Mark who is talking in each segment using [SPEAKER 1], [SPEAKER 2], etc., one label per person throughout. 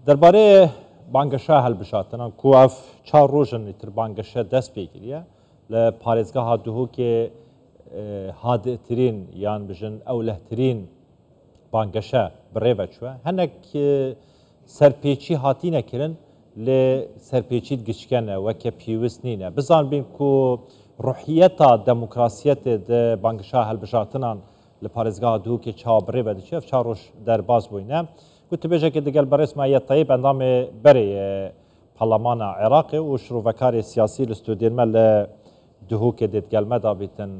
[SPEAKER 1] درباره بانگشا هەڵبژاتنان کو ئەف چاو ڕۆژن ئیتر بانگەشە دەست پێ کردیە لە پارێزگاها دووهۆکێ هادئترین یان بژن ئەولەترین بانگەشە بڕێوە چووە هەنێک سەرپێچی هاتینەکردن لێ سەرپێچیت گشکەنە وەکە پێویست نینە بزان بین کو ڕوحیەتا دەموکراسیەتێ بانگشا هەڵبژاتنان لە پارێزگاها دووهۆکێ چاو بڕێوە دەچێ ئەف چاو ڕۆژ دەرباز بووینە گوتبێژێکی دەگەل بەڕێز مایەت تەیب ئەندامێ بەرێ پەرلەمانە عێراقی و شرۆڤەکاری سیاسی لە ستودێنمە لە دووهۆکێ دێتگەلمەدا بیتن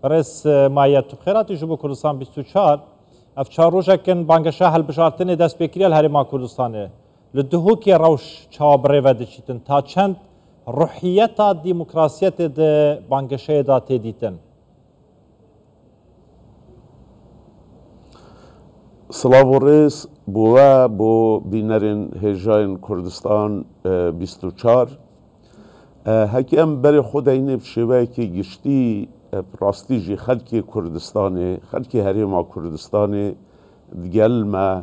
[SPEAKER 1] بەڕێز مایەت تو خێراتی ji بۆ کوردستان 24 ئەف چاو ڕۆژێکن بانگەشە هەڵبژارتنê dest pêkiriya li Herêma Kurdistanê li duhokê rewş çawa birêve diçîtin ta çend ruhiyeta dîmokrasiyetê di banggeşeyê da tê dîtin
[SPEAKER 2] Silav û rêz bû we bû bînerên hêjayên Kurdistan 24 hekî em berê xwedeyînê bi şêweyekî giştî rastî jî xelkê Kurdistanê xelkê Herêma Kurdistanê digel me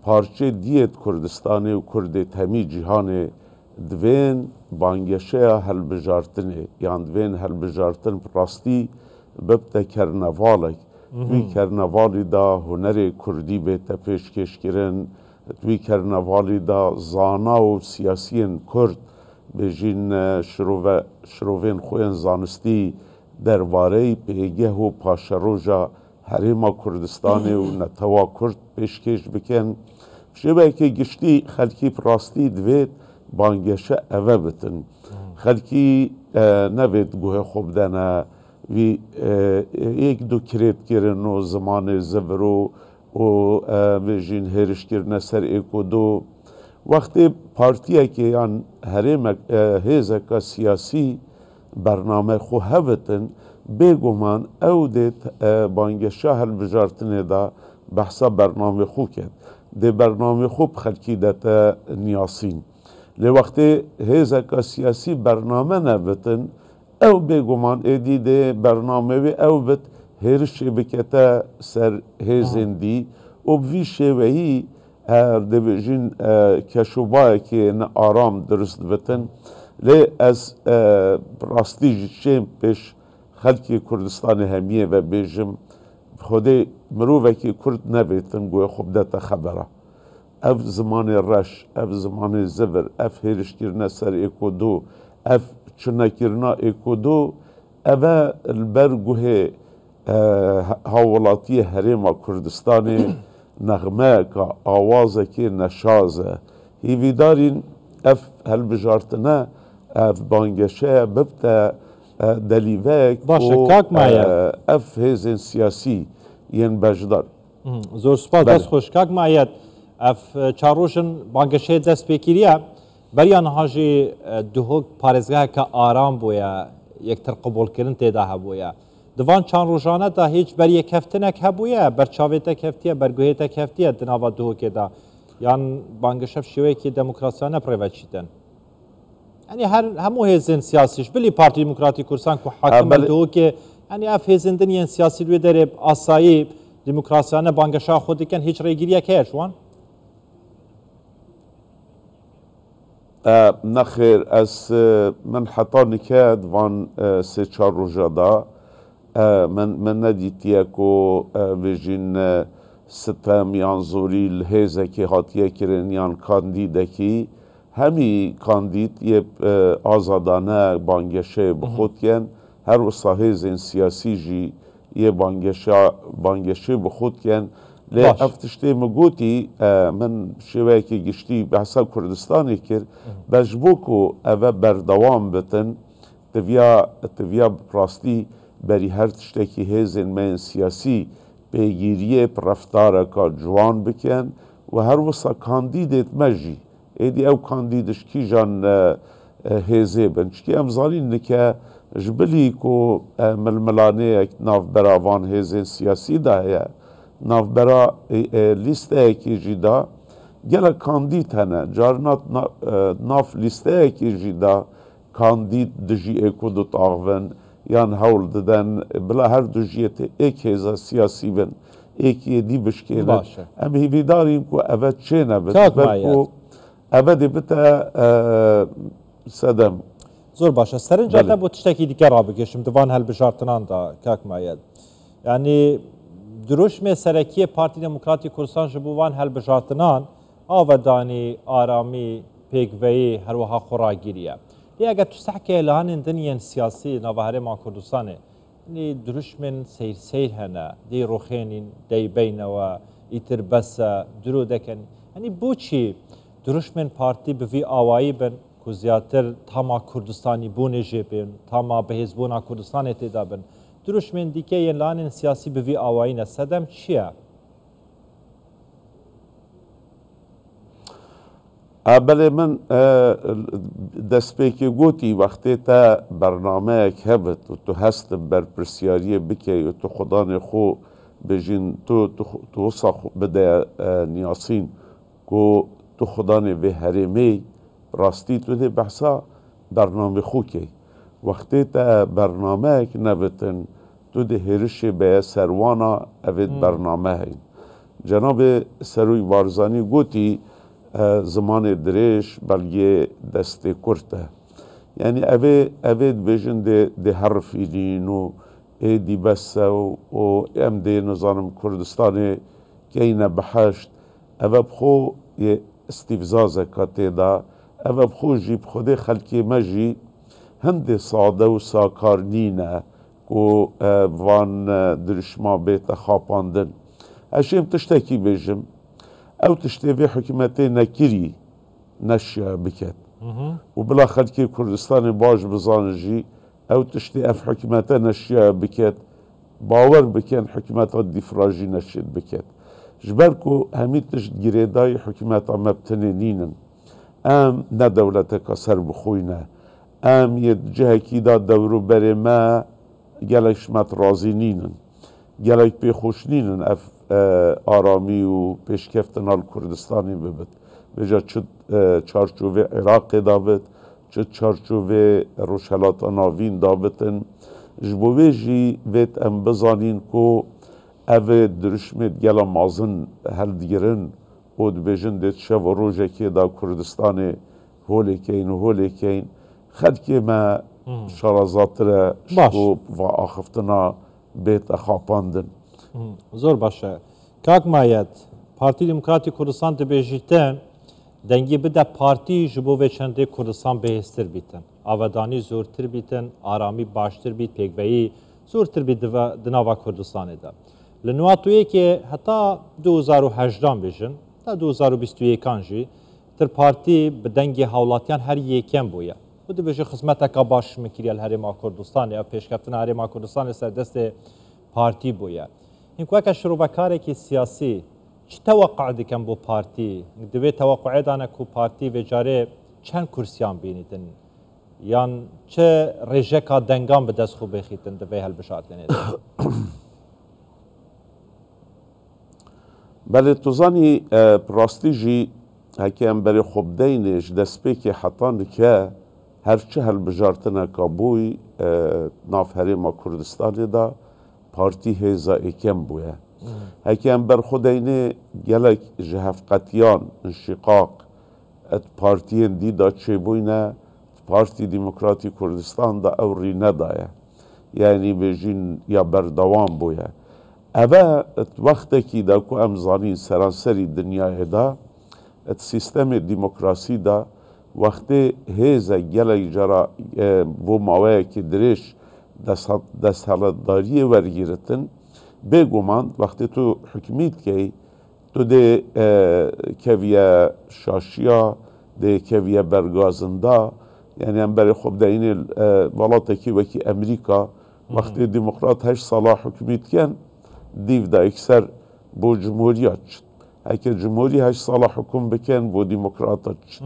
[SPEAKER 2] parçê diyet Kurdistanê û Kurdê temî cîhanê divên banggeşeya helbijartinê yan divên helbijartin bi rastî bibte kernevalek Wî kernevalî da hunerê Kurdî bête pêşkêşkirin wî kernevalî da zana û siyasiyên Kurd bêjîn şirovên xwe yên zanistî derbareyî pêgeh û paşeroja Herêma Kurdistanê û netewa Kurd pêşkêş bikin şêwekê giştî xelkî bi rastî divê banggeşe eve bitin xelkî nevêt guhê xwe bidene wî yek du kirêtkirin û zimanê zivir û bêjîn hêrişkirine ser êkodû wextê partiyekê yan herêmek hêzeka siyasî bername xwe hebitin bêguman ew dê banggeşa helbijartinê da behsa bernamê xwe ket dê bernamê xwe bi xelkî de te niyasîn lê wextê hêzeka siyasî bername nebitin ew bêguman êdî dê bername wê ew bit hêrişê bikete ser hêzên dî û bi vî şêweyî dibêjin keşûbayekê ne aram durist bitin lê ez rastî ji şêm pêş xelkê Kurdistanê hemiyê ve bêjim xwedê mirovekî Kurd nebêtin guhê xwe bidete xebera ev zimanê reş ev zimanê zivir ev hêrişkirine ser êkodû ev çinekirina êkodû ev e li ber guhê hawwelatiyê Herêma Kurdistanê nexmeyeka awazekê neşaz e hîvîdarîn ev helbijartine ev banggeşeya bibte delîveyek ev hêzên siyasî yên bejdar
[SPEAKER 1] zor spas dest xweş kak mayet ev çar rojin banggeşeyê dest pêkiriye beriya niha jî duhok parêzgeheke aram bûye yektir qebûlkirin têda hebûye divan çand rojane da hîç beriyekeftinek hebûye berçavê keftiye berguhê te keftiye di nava duhokê da yan banggeşev şêweyekî demokrasiya nepirêve çîtin yani hemû hêzên siyasî ji bilî Partî Demokratîk Kurdistan ku hakim duhokê yani ev hêzên din yên siyasî wê derê asayî demokrasiyane banggeşa xwe dikin hîç rêgiriyek heye ji wan
[SPEAKER 2] nexêr ez min heta nike divan sê çar roja da min nedîtiye ku bêjîn sitem yan zorî li hêzekê hatiye kirin yan kandîdekî hemî kandîd yê azadane banggeşeyê bixwetiyen her wisa hêzên siyasî jî yê banggeşê bixwetiyen lê ev tiştê min gotî min şêweyekî giştî behsa Kurdistanê kir be ji bo ku ev e berdewam bitin tiviya bi rastî berî her tiştekî hêzên me yên siyasî pêgîriyê reftareka ciwan bikin û her wisa kandîdêt me jî êdî ew kandîd ji kîjan hêzê bin çikî em zanîn nike ji bilî ku milmilaneyek navbera van hêzên siyasî da heye navbera lîsteyekê jî da gelek kandîd hene carna nav lîsteyekê jî da kandîd dijî êkodût axivin yan hewl didin bila her du jiyê tê êk hêza siyasî bin êkiyê dî bişkênin em hîvîdarîn ku ev çê nebin ber ku ابدی بتا سدم
[SPEAKER 1] زۆر باشە سەرنجاتە بۆ تشتێکی دیکە ڕابگەشم دوان هەلبژارتناندا کاک مایەت ینی دروشمێ سەرەکیە پارتی دموکراتی کوردستان ji بۆ وان هەلبژارتنان ئاوەدانی ئارامی پێکڤەیی هەروەها خۆڕاگیریە لێ ئەگەر تو سەحکێ لەهانên diniyên siyasî navherêma Kurdistanê دروشمên seyr hene dê roxênîn deybeynewe îtir bese diro dekin henî boçî duruşmên partî bi vî awayî bin ku ziyatır tama Kurdistanî bûnê jê bin tama bihêzbûna Kurdistanê têda bin duruşmên dîkê yên lanên siyasî bi vî awayî ne sedem çi ye
[SPEAKER 2] بله من دەستپێکی گوتی وەختێ تا بەرنامەیەک هەبێت و تو هەستم بەرپرسیاریە بکەی و تو خودانێ خۆ بژین تو وسا بدە نیاسین کو تو خودانێ vê herêmê rastî tu dê behsa bername xwe key wextê te bernameyek nebitin tu dê hêrişê beye serwana evê bername heyn Cenabê Serûy Barzanî gotî zimanê dirêj belgê destê Kurd e yani evê dibêjin dê herfînîn û êdî bese û em dê nizanim Kurdistanê keyne biheşt ev bixwe yê îstîvzazeka têda ev bixwe jî bi xwedê xelkê me jî hindê sade û sakar nîne ku van dirişma bête xapandin eşêm tiştekî bêjim ew tiştê vê hikûmetê nekirî neşya biket û bila xelkê Kurdistanê baş bizanin jî ew tiştê ev hikûmete neşya biket bawer bikin hikûmeta dîfra jî neşêd biket ji ber ku hemî tişt girêdayî hikûmeta me bitinê nînin em ne dewleteka ser bixwîne em yê cihekî da dewroberê me gelek ji me razî nînin gelek pêxweş nînin ev aramî û pêşkeftina li Kurdistanê bibit bêje çi çarçovê Iraqê da bit çi çarçovê Rojhilata Navîn da bitin ji bo wê jî vêt em bizanîn ku evê dirişmê gela mezin heldigirin û dibêjin dê şev rojekê da Kurdistanê holêkeyn û holêkeyn xelkê me şarazatir e ji bo va axiftina bête xapandin
[SPEAKER 1] زۆر باشە کاک مایەت پارتی دموکراتی کوردستان دەبێژیتن دەنگی بدە پارتی ji bo vê çendê Kurdistan bêhêztir bîtin avedanî zûrtir bîtin aramî baştir bît pêkveyî zûrtir bît di nava Kurdistanê de li niwatûyekê heta 2018 bêjin ta 2021 jî tir partî bi dengê hewlatiyan her yêkem bûye û dibêje xizmeteka baş mikiriye li Herêma Kurdistanê ev pêşkeftina Herêma Kurdistanê serdestê partî bûye Hinkueke şirovekareke siyasî çi teweqع dikin bo partî divê teweqûê dane ku partî vê carê çend kursiyan bînîtin yan çi rêjeka dengan bi dest xwe bêxîtin divê helbişartinê de
[SPEAKER 2] Belê tu zanî rastî jî hekî em berê xwe bideyne ji destpêkê hetan dike her çi helbijartineka bûyî nav Herêma Kurdistanê da partî hêza êkem bûye hekî em berxwedeyne gelek ji hevqetiyan înşîqaq et partiyên dî da çêbûyne Partî Demokratî Kurdistan da ew rî nedaye yanî bêjîn ya berdewam bûye ev wextekî da ku em zanîn seranserî dinyayê da et sîstemê dîmokrasî da wextê hêzek gelek jara bo maweyekî dirêj desthilatdariyê wergiritin bêguman wextê tu hikûmî dikey tu dê keviye şaşiya dê keviye bergazinda yani em berê xwe bideyînê welatekî wekî Emerîka wextê demokrat 8 sala hikûmî dikin dîv da ekser bo cumhuriya çit heke cumhurî 8 sala hikûm bikin bo demokrata çit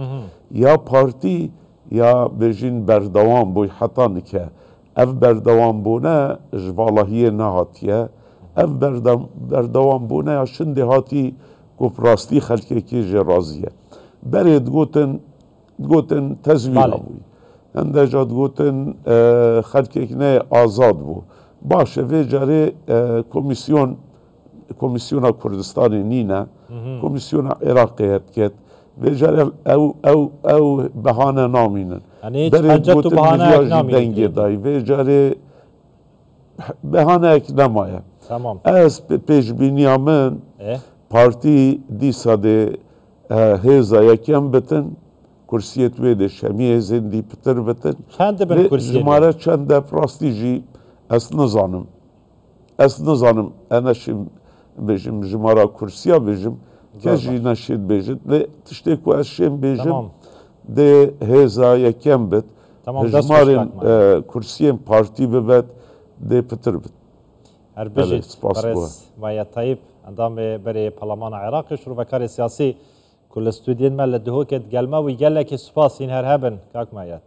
[SPEAKER 2] ya partî ya bêjîn berdewam bû heta nike ev berdewambûne ji valahiyê nehatiye ev berdewambûne ya şindê hatî ku rastî xelkekî jê razî ye berê digotin tezwîra bûyî hinde jî digotin xelkek ne azad bû baş e vê carê Komisyona Kurdistanê nîne Komisyona Iraqê hetiket ویجاره او بهانه نامینن
[SPEAKER 1] یعنی هیچ حجت و بهانه اک نامینن
[SPEAKER 2] دنگی دای ویجاره بهانه اک نمایه
[SPEAKER 1] تمام
[SPEAKER 2] از پیشبینی من
[SPEAKER 1] اه
[SPEAKER 2] پارتی دیسا ده هیزا یکم بتن کرسیت ویده شمیه زندی پتر بتن
[SPEAKER 1] چند بن کرسیه
[SPEAKER 2] جماره چند پراستی جی از نزانم انا شم بجم جماره کرسیا بجم کجی نشید بجد و تشتی که از شم بجم
[SPEAKER 1] تمام
[SPEAKER 2] ده هیزا یکم بت
[SPEAKER 1] تمام دست
[SPEAKER 2] جمارن
[SPEAKER 1] خوشلاک
[SPEAKER 2] کرسیم پارتی ببد ده پتر بت
[SPEAKER 1] هر بجید
[SPEAKER 2] سپاس بوه.
[SPEAKER 1] برس مایه طیب اندام بری پارلمان عراق شروع بکار سیاسی کل استودین مل دهو کد گلمه و گله که سپاس این هر هبن کاک مایت